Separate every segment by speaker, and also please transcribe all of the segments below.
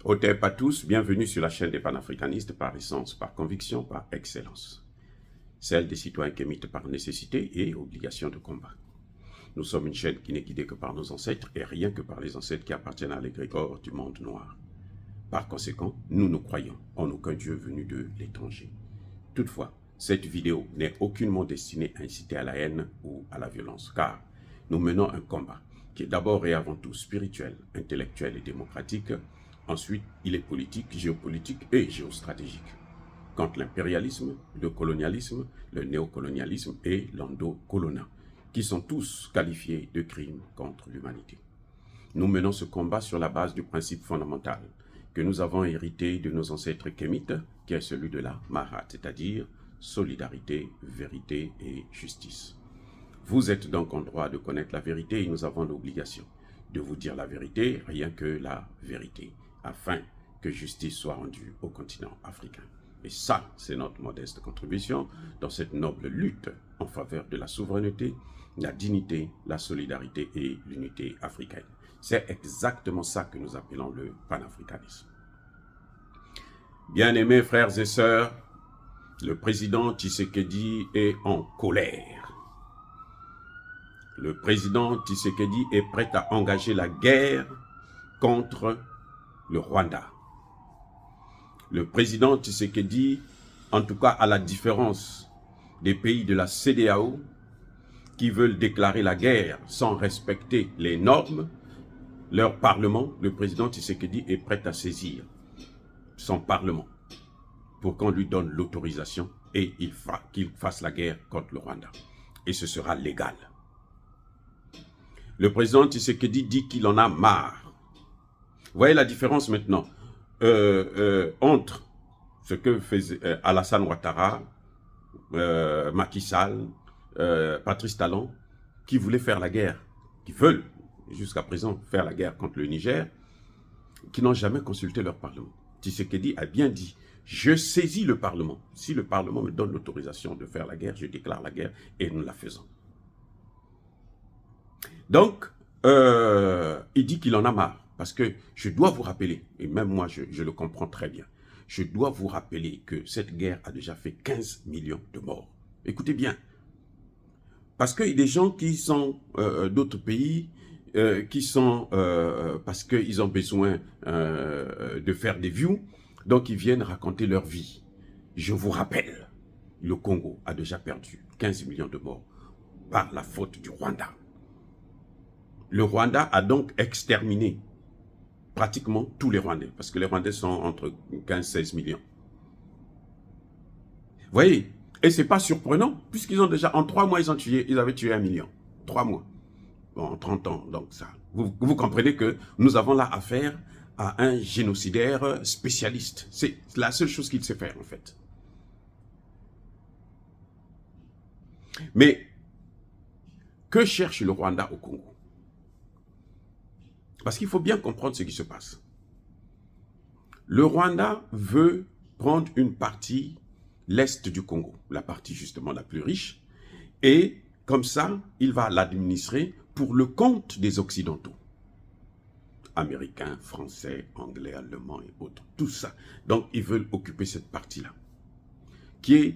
Speaker 1: Hotep à tous, bienvenue sur la chaîne des panafricanistes par essence, par conviction, par excellence. Celle des citoyens kémites par nécessité et obligation de combat. Nous sommes une chaîne qui n'est guidée que par nos ancêtres et rien que par les ancêtres qui appartiennent à l'égrégore du monde noir. Par conséquent, nous ne croyons en aucun Dieu venu de l'étranger. Toutefois, cette vidéo n'est aucunement destinée à inciter à la haine ou à la violence, car nous menons un combat qui est d'abord et avant tout spirituel, intellectuel et démocratique. Ensuite, il est politique, géopolitique et géostratégique. Contre l'impérialisme, le colonialisme, le néocolonialisme et l'endocolonat, qui sont tous qualifiés de crimes contre l'humanité. Nous menons ce combat sur la base du principe fondamental que nous avons hérité de nos ancêtres kémites, qui est celui de la Mahat, c'est-à-dire solidarité, vérité et justice. Vous êtes donc en droit de connaître la vérité et nous avons l'obligation de vous dire la vérité, rien que la vérité, afin que justice soit rendue au continent africain. Et ça, c'est notre modeste contribution dans cette noble lutte en faveur de la souveraineté, la dignité, la solidarité et l'unité africaine. C'est exactement ça que nous appelons le panafricanisme. Bien-aimés frères et sœurs, le président Tshisekedi est en colère. Le président Tshisekedi est prêt à engager la guerre contre le Rwanda. Le président Tshisekedi, en tout cas à la différence des pays de la CEDEAO, qui veulent déclarer la guerre sans respecter les normes, leur parlement, le président Tshisekedi est prêt à saisir son parlement pour qu'on lui donne l'autorisation et qu'il fasse la guerre contre le Rwanda. Et ce sera légal. Le président Tshisekedi dit qu'il en a marre. Vous voyez la différence maintenant entre ce que faisait Alassane Ouattara, Macky Sall, Patrice Talon, qui voulaient faire la guerre, qui veulent jusqu'à présent faire la guerre contre le Niger, qui n'ont jamais consulté leur parlement. Tshisekedi a bien dit, je saisis le parlement. Si le parlement me donne l'autorisation de faire la guerre, je déclare la guerre et nous la faisons. Donc, il dit qu'il en a marre, parce que je dois vous rappeler, et même moi je le comprends très bien, je dois vous rappeler que cette guerre a déjà fait 15 millions de morts. Écoutez bien, parce qu'il y a des gens qui sont d'autres pays, qui sont, parce qu'ils ont besoin de faire des views, donc ils viennent raconter leur vie. Je vous rappelle, le Congo a déjà perdu 15 millions de morts par la faute du Rwanda. Le Rwanda a donc exterminé pratiquement tous les Rwandais, parce que les Rwandais sont entre 15 et 16 millions. Vous voyez, et ce n'est pas surprenant, puisqu'ils ont déjà, en 3 mois, ils avaient tué 1 million. 3 mois. Bon, en 30 ans, donc ça. Vous comprenez que nous avons là affaire à un génocidaire spécialiste. C'est la seule chose qu'il sait faire, en fait. Mais, que cherche le Rwanda au Congo? Parce qu'il faut bien comprendre ce qui se passe. Le Rwanda veut prendre une partie, l'est du Congo, la partie justement la plus riche, et comme ça, il va l'administrer pour le compte des Occidentaux. Américains, Français, Anglais, Allemands et autres, tout ça. Donc, ils veulent occuper cette partie-là, qui est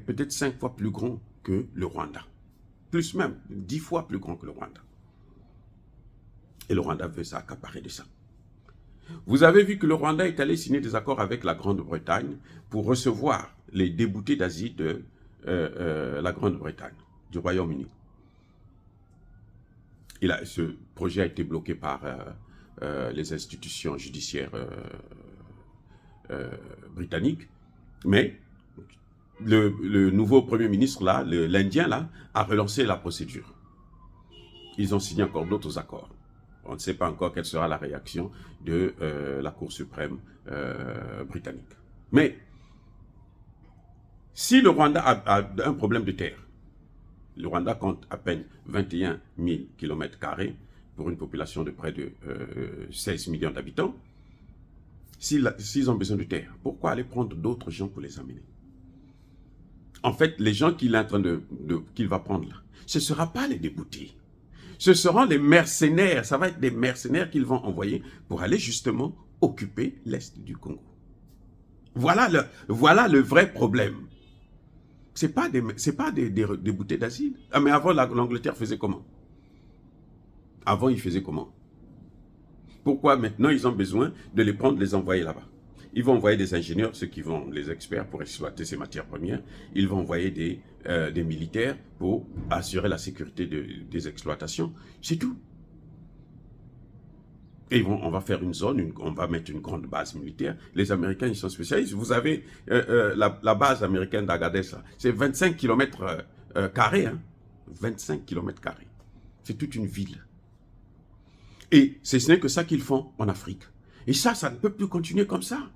Speaker 1: peut-être 5 fois plus grand que le Rwanda. Plus même, 10 fois plus grand que le Rwanda. Et le Rwanda veut s'accaparer de ça. Vous avez vu que le Rwanda est allé signer des accords avec la Grande-Bretagne pour recevoir les déboutés d'Asie de la Grande-Bretagne, du Royaume-Uni. Ce projet a été bloqué par les institutions judiciaires britanniques, mais le nouveau Premier ministre, là, l'Indien, là, a relancé la procédure. Ils ont signé encore d'autres accords. On ne sait pas encore quelle sera la réaction de la Cour suprême britannique. Mais, si le Rwanda a un problème de terre, le Rwanda compte à peine 21 000 km² pour une population de près de 16 millions d'habitants. S'ils ont besoin de terre, pourquoi aller prendre d'autres gens pour les amener? En fait, les gens qu'il va prendre là, ce ne sera pas les déboutés. Ce seront les mercenaires, ça va être des mercenaires qu'ils vont envoyer pour aller justement occuper l'Est du Congo. Voilà le vrai problème. Ce n'est pas des bouteilles d'asile. Ah, mais avant, l'Angleterre faisait comment? Avant, ils faisaient comment? Pourquoi maintenant, ils ont besoin de les prendre, de les envoyer là-bas? Ils vont envoyer des ingénieurs, ceux qui vont, les experts pour exploiter ces matières premières. Ils vont envoyer des militaires pour assurer la sécurité des exploitations. C'est tout. Et on va faire une zone, on va mettre une grande base militaire. Les Américains, ils sont spécialistes. Vous avez la base américaine d'Agadez, c'est 25 km carrés. Hein? 25 km carrés. C'est toute une ville. Et ce n'est que ça qu'ils font en Afrique. Et ça ne peut plus continuer comme ça.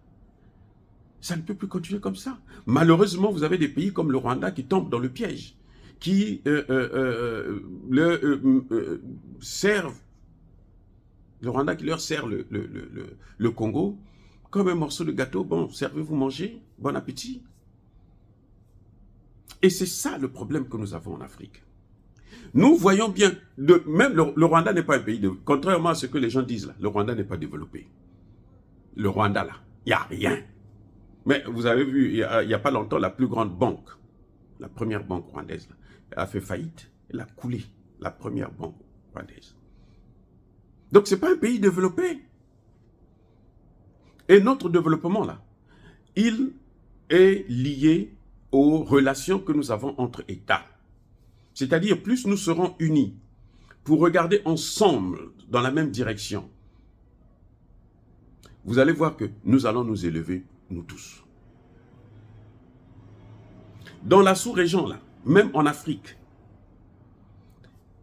Speaker 1: Ça ne peut plus continuer comme ça. Malheureusement, vous avez des pays comme le Rwanda qui tombent dans le piège, qui servent, le Rwanda qui leur sert le Congo comme un morceau de gâteau. Bon, servez-vous manger, bon appétit. Et c'est ça le problème que nous avons en Afrique. Nous voyons bien, même le Rwanda n'est pas un pays, contrairement à ce que les gens disent là, le Rwanda n'est pas développé. Le Rwanda là, il n'y a rien. Mais vous avez vu, il n'y a pas longtemps, la plus grande banque, la première banque rwandaise, là, elle a fait faillite, elle a coulé, la première banque rwandaise. Donc ce n'est pas un pays développé. Et notre développement là, il est lié aux relations que nous avons entre États. C'est-à-dire, plus nous serons unis pour regarder ensemble dans la même direction, vous allez voir que nous allons nous élever, nous tous. Dans la sous-région, là, même en Afrique,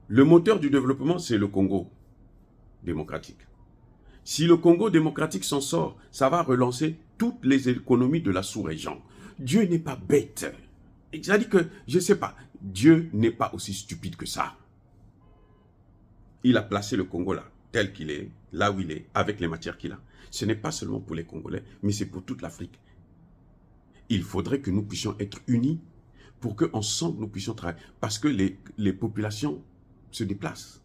Speaker 1: le moteur du développement, c'est le Congo démocratique. Si le Congo démocratique s'en sort, ça va relancer toutes les économies de la sous-région. Dieu n'est pas bête. C'est-à-dire que, je ne sais pas, Dieu n'est pas aussi stupide que ça. Il a placé le Congo là, tel qu'il est, là où il est, avec les matières qu'il a. Ce n'est pas seulement pour les Congolais, mais c'est pour toute l'Afrique. Il faudrait que nous puissions être unis pour qu'ensemble nous puissions travailler. Parce que les populations se déplacent.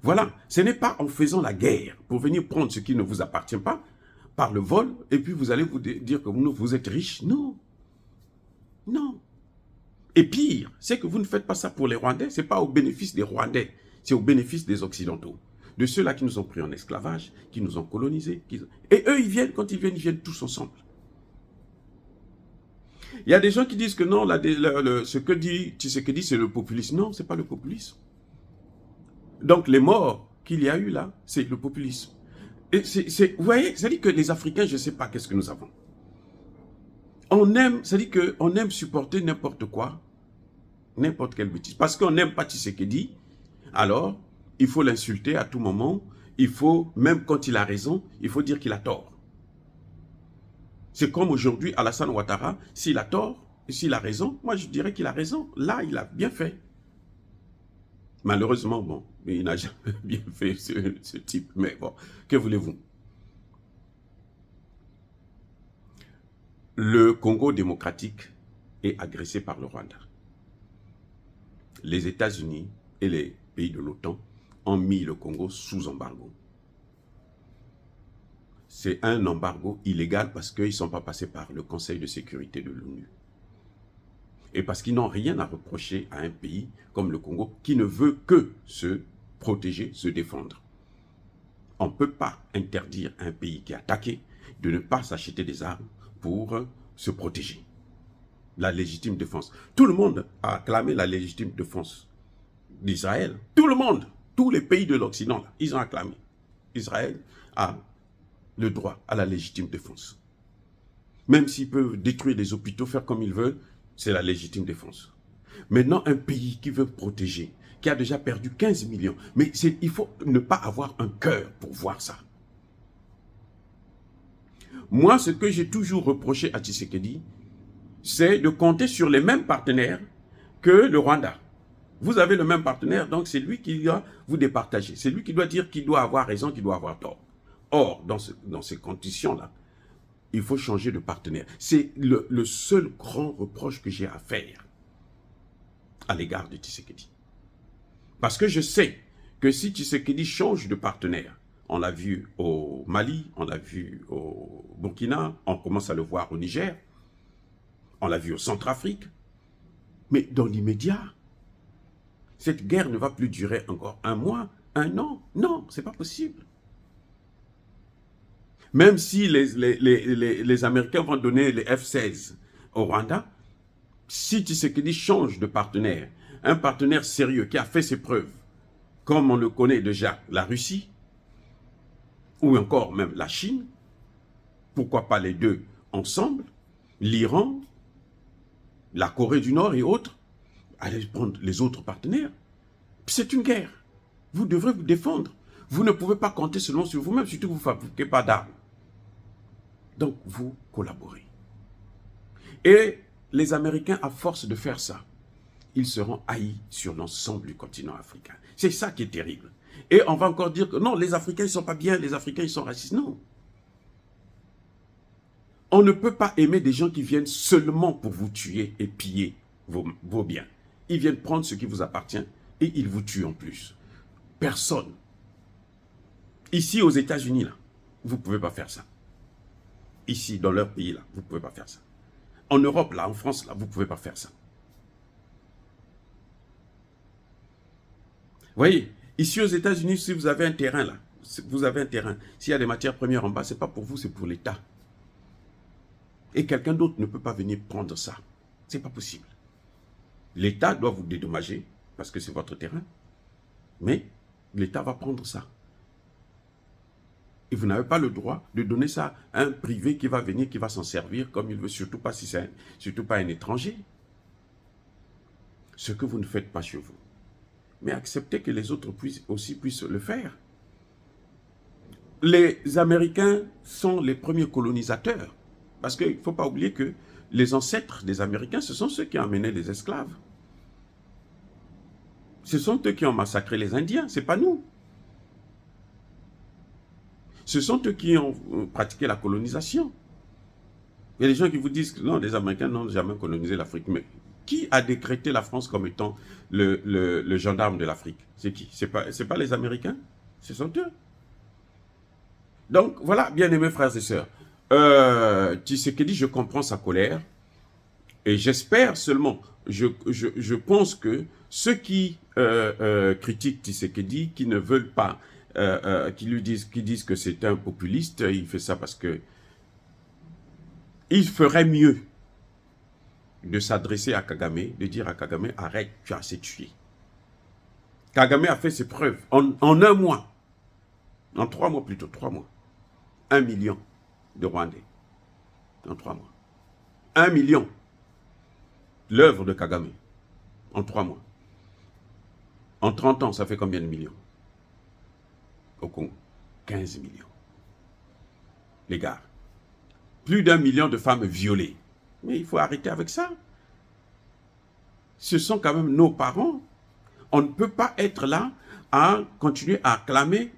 Speaker 1: Voilà, ce n'est pas en faisant la guerre pour venir prendre ce qui ne vous appartient pas, par le vol, et puis vous allez vous dire que vous êtes riche. Non. Non. Et pire, c'est que vous ne faites pas ça pour les Rwandais, ce n'est pas au bénéfice des Rwandais, c'est au bénéfice des Occidentaux. De ceux-là qui nous ont pris en esclavage, qui nous ont colonisés. Et eux, ils viennent, quand ils viennent tous ensemble. Il y a des gens qui disent que non, ce que dit Tshisekedi, c'est le populisme. Non, ce n'est pas le populisme. Donc les morts qu'il y a eu là, c'est le populisme. Et vous voyez, ça dit que les Africains, je ne sais pas qu'est-ce que nous avons. On aime, ça dit qu'on aime supporter n'importe quoi, n'importe quelle bêtise. Parce qu'on n'aime pas Tshisekedi, alors il faut l'insulter à tout moment. Il faut, même quand il a raison, il faut dire qu'il a tort. C'est comme aujourd'hui, Alassane Ouattara, s'il a tort, s'il a raison, moi je dirais qu'il a raison. Là, il a bien fait. Malheureusement, bon, il n'a jamais bien fait ce type. Mais bon, que voulez-vous? Le Congo démocratique est agressé par le Rwanda. Les États-Unis et les pays de l'OTAN ont mis le Congo sous embargo. C'est un embargo illégal parce qu'ils ne sont pas passés par le Conseil de sécurité de l'ONU. Et parce qu'ils n'ont rien à reprocher à un pays comme le Congo qui ne veut que se protéger, se défendre. On ne peut pas interdire à un pays qui est attaqué de ne pas s'acheter des armes pour se protéger. La légitime défense. Tout le monde a acclamé la légitime défense d'Israël. Tout le monde, tous les pays de l'Occident, ils ont acclamé. Israël a le droit à la légitime défense. Même s'ils peuvent détruire des hôpitaux, faire comme ils veulent, c'est la légitime défense. Maintenant, un pays qui veut protéger, qui a déjà perdu 15 millions, mais il faut ne pas avoir un cœur pour voir ça. Moi, ce que j'ai toujours reproché à Tshisekedi, c'est de compter sur les mêmes partenaires que le Rwanda. Vous avez le même partenaire, donc c'est lui qui doit vous départager. C'est lui qui doit dire qui doit avoir raison, qui doit avoir tort. Or, dans ces conditions-là, il faut changer de partenaire. C'est le seul grand reproche que j'ai à faire à l'égard de Tshisekedi. Parce que je sais que si Tshisekedi change de partenaire, on l'a vu au Mali, on l'a vu au Burkina, on commence à le voir au Niger, on l'a vu au Centrafrique. Mais dans l'immédiat, cette guerre ne va plus durer encore 1 mois, 1 an. Non, c'est pas possible. Même si les Américains vont donner les F-16 au Rwanda, si Tshisekedi change de partenaire, un partenaire sérieux qui a fait ses preuves, comme on le connaît déjà, la Russie, ou encore même la Chine, pourquoi pas les deux ensemble, l'Iran, la Corée du Nord et autres, allez prendre les autres partenaires. C'est une guerre. Vous devrez vous défendre. Vous ne pouvez pas compter seulement sur vous-même, surtout que vous ne fabriquez pas d'armes. Donc, vous collaborez. Et les Américains, à force de faire ça, ils seront haïs sur l'ensemble du continent africain. C'est ça qui est terrible. Et on va encore dire que non, les Africains, ils ne sont pas bien, les Africains, ils sont racistes. Non. On ne peut pas aimer des gens qui viennent seulement pour vous tuer et piller vos biens. Ils viennent prendre ce qui vous appartient et ils vous tuent en plus. Personne. Ici, aux États-Unis, là, vous ne pouvez pas faire ça. Ici, dans leur pays, là, vous ne pouvez pas faire ça. En Europe, là, en France, là, vous ne pouvez pas faire ça. Vous voyez, ici aux États-Unis, si vous avez un terrain, là, vous avez un terrain, s'il y a des matières premières en bas, ce n'est pas pour vous, c'est pour l'État. Et quelqu'un d'autre ne peut pas venir prendre ça. Ce n'est pas possible. L'État doit vous dédommager, parce que c'est votre terrain, mais l'État va prendre ça. Et vous n'avez pas le droit de donner ça à un privé qui va venir, qui va s'en servir comme il veut, surtout pas si c'est surtout pas un étranger. Ce que vous ne faites pas chez vous. Mais acceptez que les autres puissent le faire. Les Américains sont les premiers colonisateurs. Parce qu'il ne faut pas oublier que les ancêtres des Américains, ce sont ceux qui ont amené les esclaves. Ce sont eux qui ont massacré les Indiens, ce n'est pas nous. Ce sont eux qui ont pratiqué la colonisation. Il y a des gens qui vous disent que non, les Américains n'ont jamais colonisé l'Afrique. Mais qui a décrété la France comme étant le gendarme de l'Afrique? C'est qui? C'est pas les Américains? Ce sont eux. Donc, voilà, bien-aimés frères et sœurs. Tshisekedi, je comprends sa colère. Et j'espère seulement, je pense que ceux qui critiquent Tshisekedi, qui ne veulent pas, qui disent que c'est un populiste, il fait ça parce que il ferait mieux de s'adresser à Kagame, de dire à Kagame, arrête, tu as assez tué. Kagame a fait ses preuves en 1 mois, en 3 mois plutôt, 3 mois. 1 million de Rwandais, en 3 mois. 1 million. L'œuvre de Kagame, en 3 mois. En 30 ans, ça fait combien de millions? Au Congo, 15 millions. Les gars, plus d'1 million de femmes violées. Mais il faut arrêter avec ça. Ce sont quand même nos parents. On ne peut pas être là à continuer à acclamer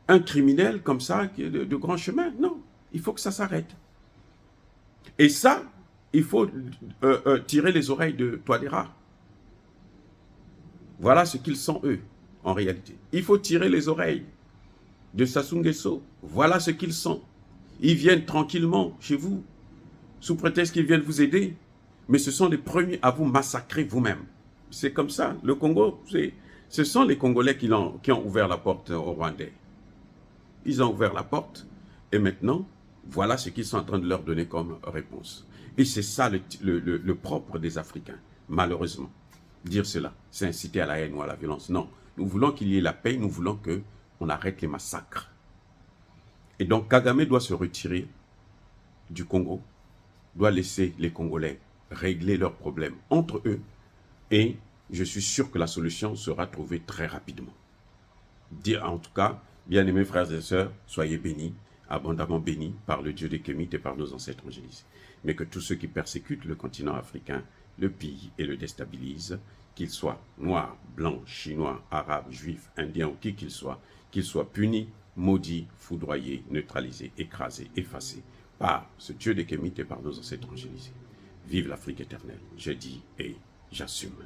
Speaker 1: un criminel comme ça de grand chemin. Non, il faut que ça s'arrête. Et ça, il faut tirer les oreilles de Touadéra. Voilà ce qu'ils sont, eux, en réalité. Il faut tirer les oreilles de Sassou Nguesso. Voilà ce qu'ils sont. Ils viennent tranquillement chez vous, sous prétexte qu'ils viennent vous aider. Mais ce sont les premiers à vous massacrer vous-même. C'est comme ça. Le Congo, ce sont les Congolais qui ont ouvert la porte aux Rwandais. Ils ont ouvert la porte et maintenant, voilà ce qu'ils sont en train de leur donner comme réponse. Et c'est ça le propre des Africains, malheureusement. Dire cela, c'est inciter à la haine ou à la violence. Non, nous voulons qu'il y ait la paix, nous voulons qu'on arrête les massacres. Et donc Kagame doit se retirer du Congo, doit laisser les Congolais régler leurs problèmes entre eux et je suis sûr que la solution sera trouvée très rapidement. En tout cas, bien-aimés frères et sœurs, soyez bénis, abondamment bénis par le Dieu des Kémites et par nos ancêtres angélisés. Mais que tous ceux qui persécutent le continent africain le pillent et le déstabilisent, qu'ils soient noirs, blancs, chinois, arabes, juifs, indiens ou qui qu'ils soient punis, maudits, foudroyés, neutralisés, écrasés, effacés par ce Dieu des Kémites et par nos ancêtres angélisés. Vive l'Afrique éternelle, je dis et j'assume.